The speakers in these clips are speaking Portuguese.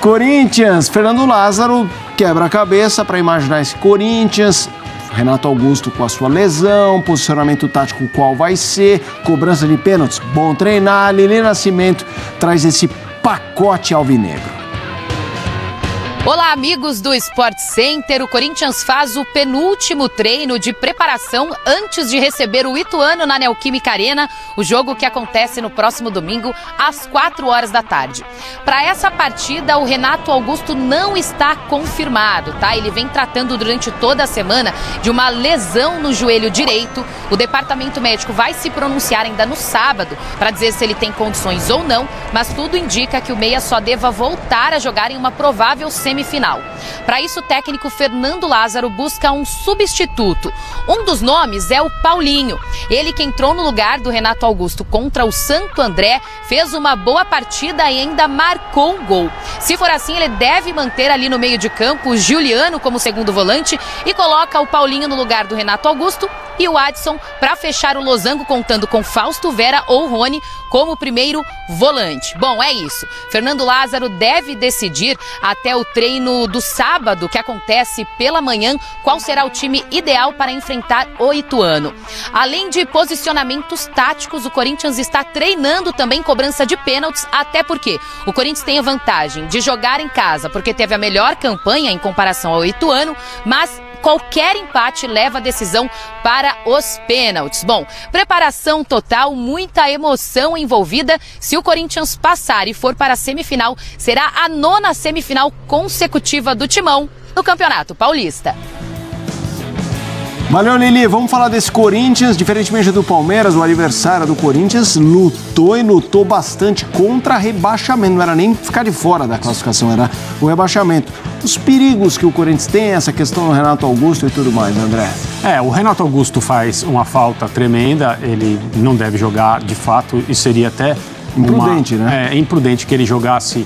Corinthians, Fernando Lázaro quebra a cabeça para imaginar esse Corinthians. Renato Augusto com a sua lesão, posicionamento tático qual vai ser, cobrança de pênaltis, bom treinar. Lili Nascimento traz esse pacote alvinegro. Olá, amigos do Sport Center. O Corinthians faz o penúltimo treino de preparação antes de receber o Ituano na Neoquímica Arena, o jogo que acontece no próximo domingo às 4 horas da tarde. Para essa partida, o Renato Augusto não está confirmado, tá? Ele vem tratando durante toda a semana de uma lesão no joelho direito. O departamento médico vai se pronunciar ainda no sábado para dizer se ele tem condições ou não, mas tudo indica que o meia só deva voltar a jogar em uma provável semifinal. Para isso, o técnico Fernando Lázaro busca um substituto. Um dos nomes é o Paulinho. Ele que entrou no lugar do Renato Augusto contra o Santo André, fez uma boa partida e ainda marcou um gol. Se for assim, ele deve manter ali no meio de campo o Juliano como segundo volante e coloca o Paulinho no lugar do Renato Augusto e o Adson para fechar o losango, contando com Fausto Vera ou Rony como primeiro volante. Bom, é isso. Fernando Lázaro deve decidir até o treino do sábado, que acontece pela manhã, qual será o time ideal para enfrentar o Ituano. Além de posicionamentos táticos, o Corinthians está treinando também cobrança de pênaltis, até porque o Corinthians tem a vantagem de jogar em casa, porque teve a melhor campanha em comparação ao Ituano, mas qualquer empate leva a decisão para os pênaltis. Bom, preparação total, muita emoção envolvida. Se o Corinthians passar e for para a semifinal, será a 9ª semifinal consecutiva do Timão no Campeonato Paulista. Valeu, Lili. Vamos falar desse Corinthians. Diferentemente do Palmeiras, o adversário do Corinthians lutou bastante contra rebaixamento. Não era nem ficar de fora da classificação, era o rebaixamento. Os perigos que o Corinthians tem, essa questão do Renato Augusto e tudo mais, André. O Renato Augusto faz uma falta tremenda, ele não deve jogar de fato e seria até imprudente, né? É imprudente que ele jogasse,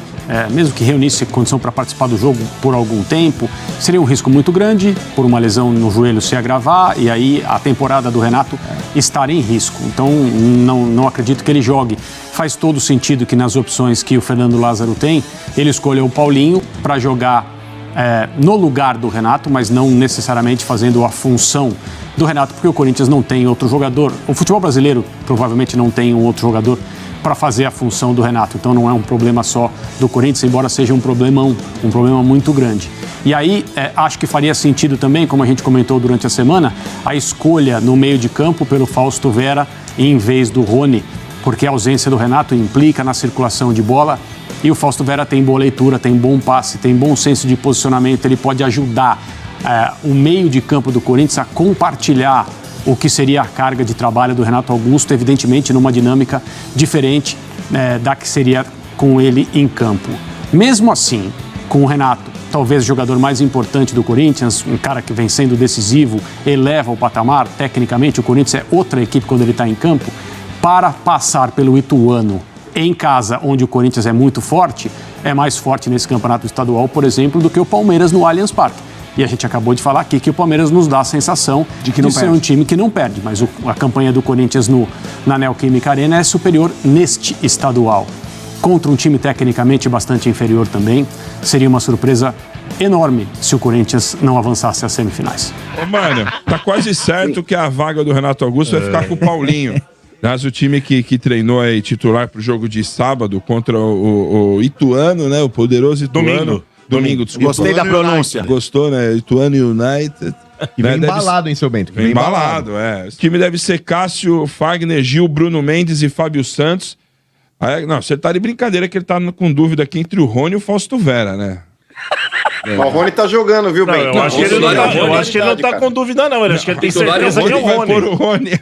mesmo que reunisse condição para participar do jogo por algum tempo. Seria um risco muito grande por uma lesão no joelho se agravar e aí a temporada do Renato estar em risco. Então não acredito que ele jogue. Faz todo sentido que nas opções que o Fernando Lázaro tem, ele escolheu o Paulinho para jogar no lugar do Renato, mas não necessariamente fazendo a função do Renato, porque o Corinthians não tem outro jogador. O futebol brasileiro provavelmente não tem um outro jogador para fazer a função do Renato. Então não é um problema só do Corinthians, embora seja um problema muito grande. E aí acho que faria sentido também, como a gente comentou durante a semana, a escolha no meio de campo pelo Fausto Vera em vez do Rony, porque a ausência do Renato implica na circulação de bola. E o Fausto Vera tem boa leitura, tem bom passe, tem bom senso de posicionamento. Ele pode ajudar o meio de campo do Corinthians a compartilhar o que seria a carga de trabalho do Renato Augusto, evidentemente numa dinâmica diferente da que seria com ele em campo. Mesmo assim, com o Renato, talvez o jogador mais importante do Corinthians, um cara que vem sendo decisivo, eleva o patamar, tecnicamente o Corinthians é outra equipe quando ele está em campo, para passar pelo Ituano em casa, onde o Corinthians é muito forte, é mais forte nesse campeonato estadual, por exemplo, do que o Palmeiras no Allianz Parque. E a gente acabou de falar aqui que o Palmeiras nos dá a sensação de ser um time que não perde, mas a campanha do Corinthians na Neoquímica Arena é superior neste estadual. Contra um time tecnicamente bastante inferior também, seria uma surpresa enorme se o Corinthians não avançasse às semifinais. Mano, tá quase certo que a vaga do Renato Augusto vai ficar com o Paulinho. Mas o time que treinou aí titular pro jogo de sábado contra o Ituano, né? O poderoso Ituano. Domingo, desculpa. Gostei da pronúncia. Gostou, né? Ituano United. E vem embalado, hein, seu Bento? Vem embalado, O time deve ser Cássio, Fagner, Gil, Bruno Mendes e Fábio Santos. Não, você tá de brincadeira que ele tá com dúvida aqui entre o Rony e o Fausto Vera, né? O Rony tá jogando, viu, Bento? Eu acho que ele não tá com dúvida, não. Eu acho que ele tem certeza que é o Rony.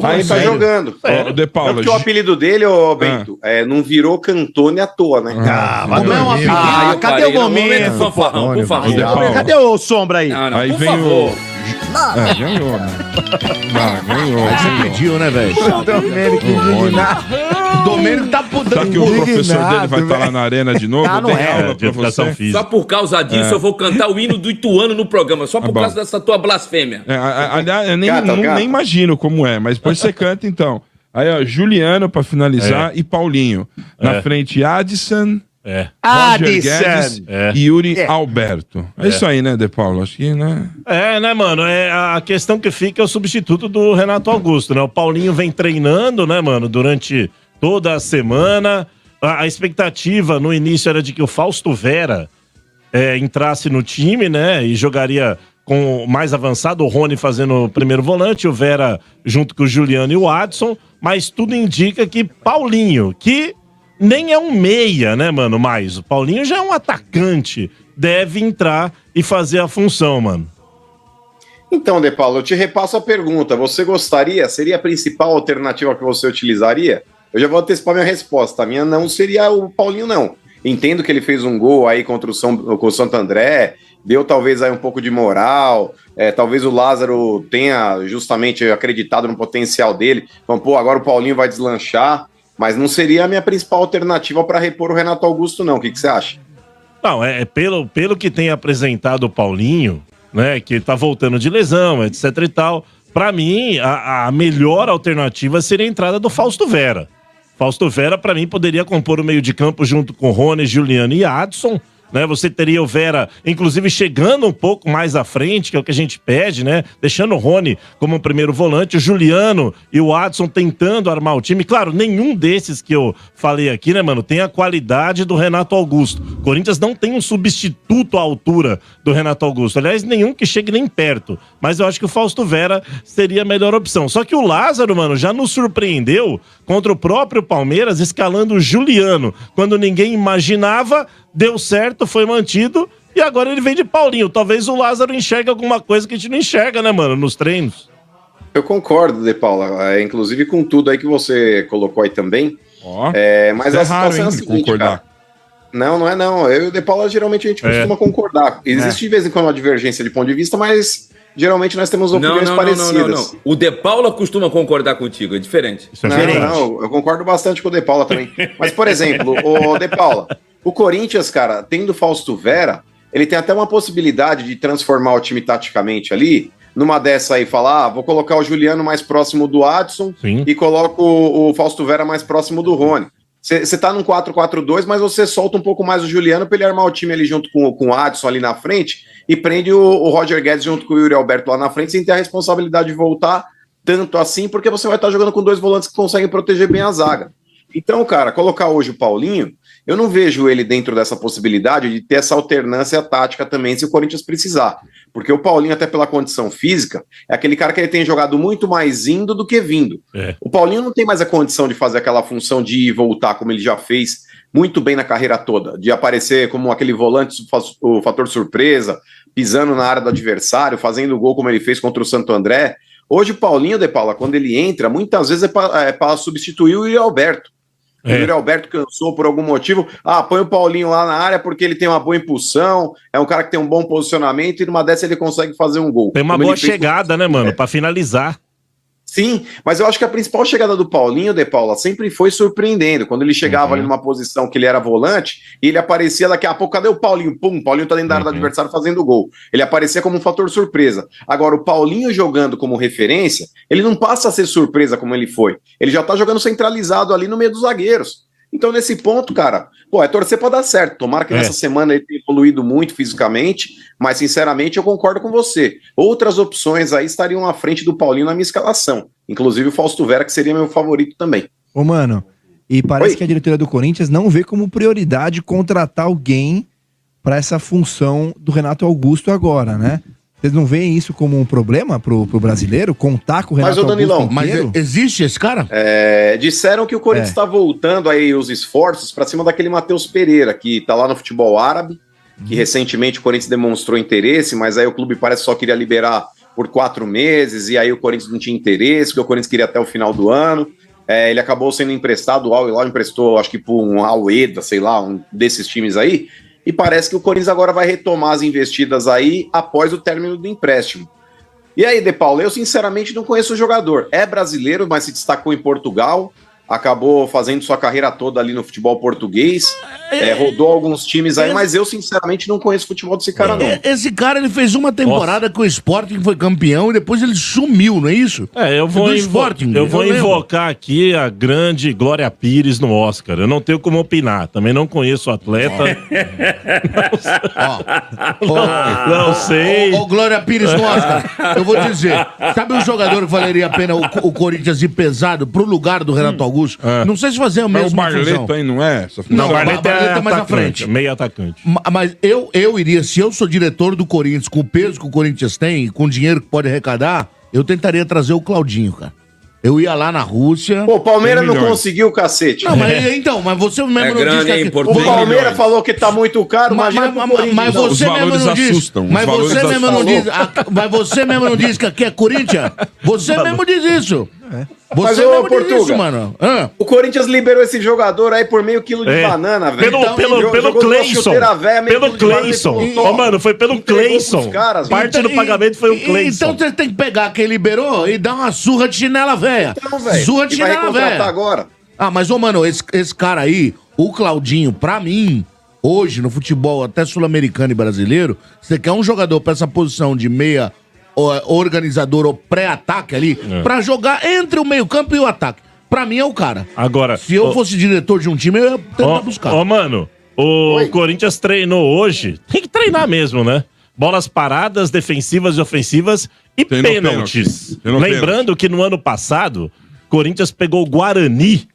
Aí tá jogando. O De Paula. Porque o apelido dele, Bento, não virou Cantone à toa, né? Mas não é um apelido. Cadê o momento? Por favor. Cadê o Sombra aí? Aí vem o... ganhou, né? Ganhou. Aí você pediu, né, velho? Domênico indignado. Domênico tá podendo. Será que o professor dele vai estar lá na arena de novo? Não é. Aula pra você? Só por causa disso eu vou cantar o hino do Ituano no programa. Só por causa dessa tua blasfêmia. Aliás, eu nem imagino como é, mas depois você canta então. Aí, Juliano pra finalizar e Paulinho. Na frente, Adson, Roger Guedes e Yuri Alberto. É isso aí, né, De Paulo? Acho que, né? Né, mano? A questão que fica é o substituto do Renato Augusto, né? O Paulinho vem treinando, né, mano, durante toda a semana. A expectativa no início era de que o Fausto Vera entrasse no time, né? E jogaria com mais avançado, o Rony fazendo o primeiro volante, o Vera junto com o Juliano e o Adson. Mas tudo indica que Paulinho, que nem é um meia, né, mano, mais. O Paulinho já é um atacante. Deve entrar e fazer a função, mano. Então, De Paulo, eu te repasso a pergunta. Você gostaria? Seria a principal alternativa que você utilizaria? Eu já vou antecipar minha resposta. A minha não seria o Paulinho, não. Entendo que ele fez um gol aí contra o Santo André, deu talvez aí um pouco de moral, talvez o Lázaro tenha justamente acreditado no potencial dele. Então, pô, agora o Paulinho vai deslanchar. Mas não seria a minha principal alternativa para repor o Renato Augusto, não. O que você acha? Não, pelo que tem apresentado o Paulinho, né, que tá voltando de lesão, etc e tal, pra mim, a melhor alternativa seria a entrada do Fausto Vera. Fausto Vera, pra mim, poderia compor o meio de campo junto com Rony, Juliano e Adson, né? Você teria o Vera, inclusive, chegando um pouco mais à frente, que é o que a gente pede, né? Deixando o Rony como primeiro volante, o Juliano e o Adson tentando armar o time. Claro, nenhum desses que eu falei aqui, né, mano, tem a qualidade do Renato Augusto. O Corinthians não tem um substituto à altura do Renato Augusto. Aliás, nenhum que chegue nem perto. Mas eu acho que o Fausto Vera seria a melhor opção. Só que o Lázaro, mano, já nos surpreendeu contra o próprio Palmeiras, escalando o Juliano. Quando ninguém imaginava, deu certo, foi mantido, e agora ele vem de Paulinho. Talvez o Lázaro enxergue alguma coisa que a gente não enxerga, né, mano, nos treinos. Eu concordo, De Paula, inclusive com tudo aí que você colocou aí também. Mas a situação é a seguinte, concordar. Cara. Não é não. Eu e o De Paula, geralmente a gente costuma concordar. Existe de vez em quando uma divergência de ponto de vista, mas geralmente nós temos opiniões parecidas. Não. O De Paula costuma concordar contigo, é diferente. Não, eu concordo bastante com o De Paula também. Mas, por exemplo, o De Paula, o Corinthians, cara, tendo Fausto Vera, ele tem até uma possibilidade de transformar o time taticamente ali, numa dessa aí, falar, vou colocar o Juliano mais próximo do Adson e coloco o Fausto Vera mais próximo do Rony. Você tá num 4-4-2, mas você solta um pouco mais o Juliano para ele armar o time ali junto com o Adson ali na frente e prende o Roger Guedes junto com o Yuri Alberto lá na frente sem ter a responsabilidade de voltar tanto assim, porque você vai estar jogando com dois volantes que conseguem proteger bem a zaga. Então, cara, colocar hoje o Paulinho, eu não vejo ele dentro dessa possibilidade de ter essa alternância tática também se o Corinthians precisar. Porque o Paulinho, até pela condição física, é aquele cara que ele tem jogado muito mais indo do que vindo. O Paulinho não tem mais a condição de fazer aquela função de ir e voltar, como ele já fez muito bem na carreira toda, de aparecer como aquele volante, o fator surpresa, pisando na área do adversário, fazendo gol como ele fez contra o Santo André. Hoje o Paulinho, De Paula, quando ele entra, muitas vezes é para substituir o Yuri Alberto. O Yuri Alberto cansou por algum motivo. Põe o Paulinho lá na área porque ele tem uma boa impulsão, é um cara que tem um bom posicionamento e numa dessa ele consegue fazer um gol. Tem uma boa chegada, né, mano? Pra finalizar. Sim, mas eu acho que a principal chegada do Paulinho, De Paula, sempre foi surpreendendo. Quando ele chegava ali numa posição que ele era volante, e ele aparecia daqui a pouco, cadê o Paulinho? Pum, o Paulinho tá dentro da área do adversário fazendo gol. Ele aparecia como um fator surpresa. Agora, o Paulinho jogando como referência, ele não passa a ser surpresa como ele foi. Ele já tá jogando centralizado ali no meio dos zagueiros. Então, nesse ponto, cara, é torcer pra dar certo. Tomara que nessa semana ele tenha evoluído muito fisicamente, mas, sinceramente, eu concordo com você. Outras opções aí estariam à frente do Paulinho na minha escalação. Inclusive o Fausto Vera, que seria meu favorito também. Ô, mano, e parece que a diretoria do Corinthians não vê como prioridade contratar alguém pra essa função do Renato Augusto agora, né? Vocês não veem isso como um problema pro brasileiro? Contar com o Renato Augusto inteiro? Mas existe esse cara? Disseram que o Corinthians está voltando aí os esforços para cima daquele Matheus Pereira, que tá lá no futebol árabe, que recentemente o Corinthians demonstrou interesse, mas aí o clube parece que só queria liberar por 4 meses, e aí o Corinthians não tinha interesse, porque o Corinthians queria até o final do ano. Ele acabou sendo emprestado, o Al Hilal emprestou, acho que por um Al-Eda, sei lá, um desses times aí, e parece que o Corinthians agora vai retomar as investidas aí após o término do empréstimo. E aí, De Paulo, eu sinceramente não conheço o jogador. É brasileiro, mas se destacou em Portugal. acabou fazendo sua carreira toda ali no futebol português, rodou alguns times aí, mas eu sinceramente não conheço o futebol desse cara não. Esse cara, ele fez uma temporada com o Sporting, que foi campeão, e depois ele sumiu, não é isso? Eu vou invocar aqui a grande Glória Pires no Oscar. Eu não tenho como opinar, também não conheço o atleta. Não sei. Ô, Glória Pires no Oscar, eu vou dizer, sabe um jogador que valeria a pena o Corinthians ir pesado pro lugar do Renato Augusto? Não sei se fazer o mesmo. Mas o Barleto aí não é? Não, o Barleto é mais à frente. Meio atacante. Mas eu iria, se eu sou diretor do Corinthians, com o peso que o Corinthians tem, com o dinheiro que pode arrecadar, eu tentaria trazer o Claudinho, cara. Eu ia lá na Rússia. Pô, o Palmeiras não conseguiu o cacete. Não, mas você mesmo não disse que... O Palmeiras falou que tá muito caro, mas você mesmo não disse. Mas você mesmo não disse que aqui é Corinthians? Você mesmo diz isso. Você mesmo diz isso, mano. O Corinthians liberou esse jogador aí por meio quilo de banana, velho. Pelo Cleison. Pelo Cleison. Ô, mano, foi pelo Cleison. Parte do pagamento foi o Cleison. Então você tem que pegar quem liberou e dar uma surra de chinela velha. Surra de chinela velha. Agora. Mas, ô, mano, esse cara aí, o Claudinho, pra mim, hoje, no futebol até sul-americano e brasileiro, você quer um jogador pra essa posição de meia organizador ou pré-ataque ali, pra jogar entre o meio-campo e o ataque. Pra mim é o cara. Agora, se eu fosse diretor de um time, eu ia tentar buscar. Mano, o Corinthians treinou hoje. Tem que treinar mesmo, né? Bolas paradas, defensivas e ofensivas e pênaltis. Lembrando que no ano passado, Corinthians pegou o Guarani,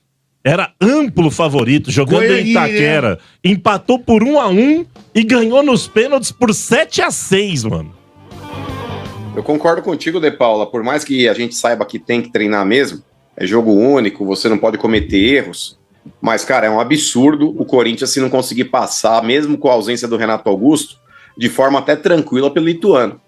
era amplo favorito, jogando em Itaquera. Empatou por 1-1 e ganhou nos pênaltis por 7-6, mano. Eu concordo contigo, De Paula. Por mais que a gente saiba que tem que treinar mesmo, é jogo único, você não pode cometer erros. Mas, cara, é um absurdo o Corinthians se não conseguir passar, mesmo com a ausência do Renato Augusto, de forma até tranquila pelo Ituano.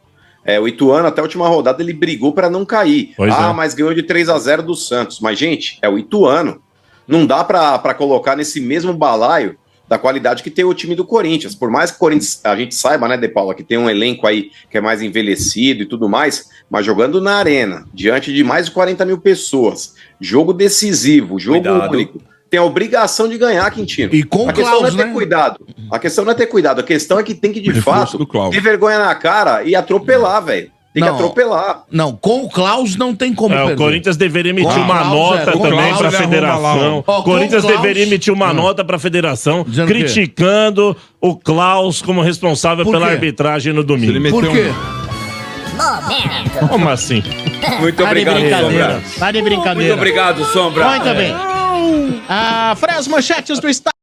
O Ituano, até a última rodada, ele brigou para não cair. Mas ganhou de 3-0 do Santos. Mas, gente, é o Ituano. Não dá para colocar nesse mesmo balaio da qualidade que tem o time do Corinthians. Por mais que o Corinthians, a gente saiba, né, De Paula, que tem um elenco aí que é mais envelhecido e tudo mais, mas jogando na arena, diante de mais de 40 mil pessoas, jogo decisivo, jogo único, tem a obrigação de ganhar, Quintino. E com a questão não é ter cuidado. A questão não é ter cuidado, a questão é que tem que, de fato, ter vergonha na cara e atropelar, velho. Tem que atropelar. Não, com o Klaus não tem como perder. O Corinthians deveria emitir uma nota também para a federação. O Corinthians deveria emitir uma nota para a federação criticando o Klaus como responsável pela arbitragem no domingo. Por quê? Como assim? Muito obrigado, Sombra. Tá de brincadeira. Muito obrigado, Sombra. Muito bem. Fred, as manchetes do estado.